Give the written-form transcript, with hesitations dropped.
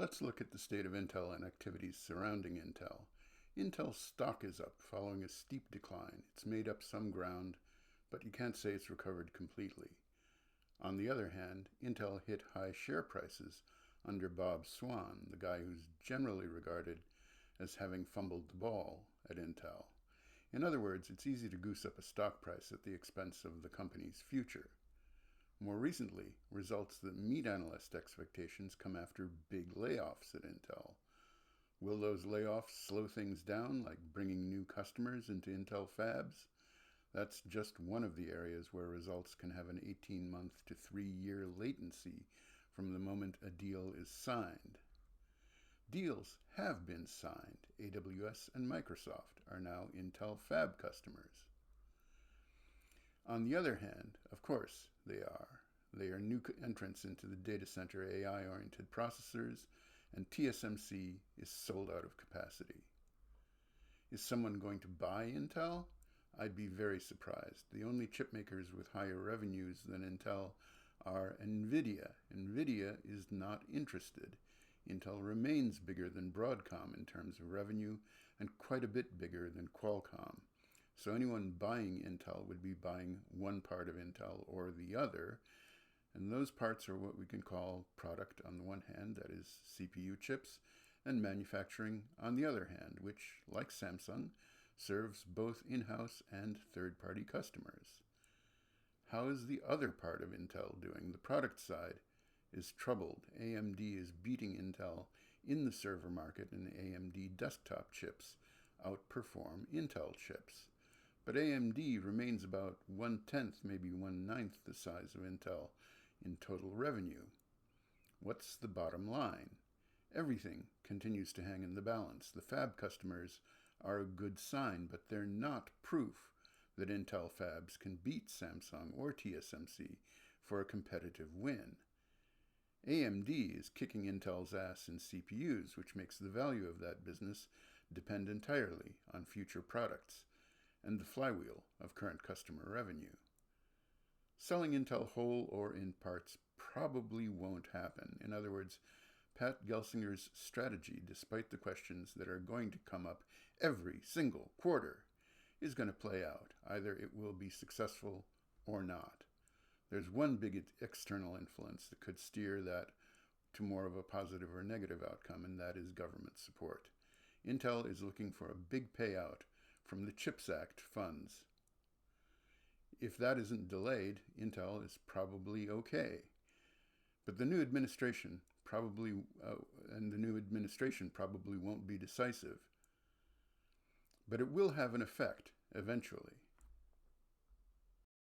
Let's look at the state of Intel and activities surrounding Intel. Intel's stock is up following a steep decline. It's made up some ground, but you can't say it's recovered completely. On the other hand, Intel hit high share prices under Bob Swan, the guy who's generally regarded as having fumbled the ball at Intel. In other words, it's easy to goose up a stock price at the expense of the company's future. More recently, results that meet analyst expectations come after big layoffs at Intel. Will those layoffs slow things down, like bringing new customers into Intel fabs? That's just one of the areas where results can have an 18-month to 3-year latency from the moment a deal is signed. Deals have been signed. AWS and Microsoft are now Intel fab customers. On the other hand, of course, they are. They are new entrants into the data center AI-oriented processors, and TSMC is sold out of capacity. Is someone going to buy Intel? I'd be very surprised. The only chip makers with higher revenues than Intel are NVIDIA. NVIDIA is not interested. Intel remains bigger than Broadcom in terms of revenue and quite a bit bigger than Qualcomm. So anyone buying Intel would be buying one part of Intel or the other, and those parts are what we can call product on the one hand, that is CPU chips, and manufacturing on the other hand, which, like Samsung, serves both in-house and third-party customers. How is the other part of Intel doing? The product side is troubled. AMD is beating Intel in the server market, and AMD desktop chips outperform Intel chips. But AMD remains about 1/10, maybe 1/9 the size of Intel in total revenue. What's the bottom line? Everything continues to hang in the balance. The fab customers are a good sign, but they're not proof that Intel fabs can beat Samsung or TSMC for a competitive win. AMD is kicking Intel's ass in CPUs, which makes the value of that business depend entirely on future products and the flywheel of current customer revenue. Selling Intel whole or in parts probably won't happen. In other words, Pat Gelsinger's strategy, despite the questions that are going to come up every single quarter, is going to play out. Either it will be successful or not. There's one big external influence that could steer that to more of a positive or negative outcome, and that is government support. Intel is looking for a big payout from the CHIPS Act funds. If that isn't delayed, Intel is probably okay. But the new administration probably won't be decisive. But it will have an effect eventually.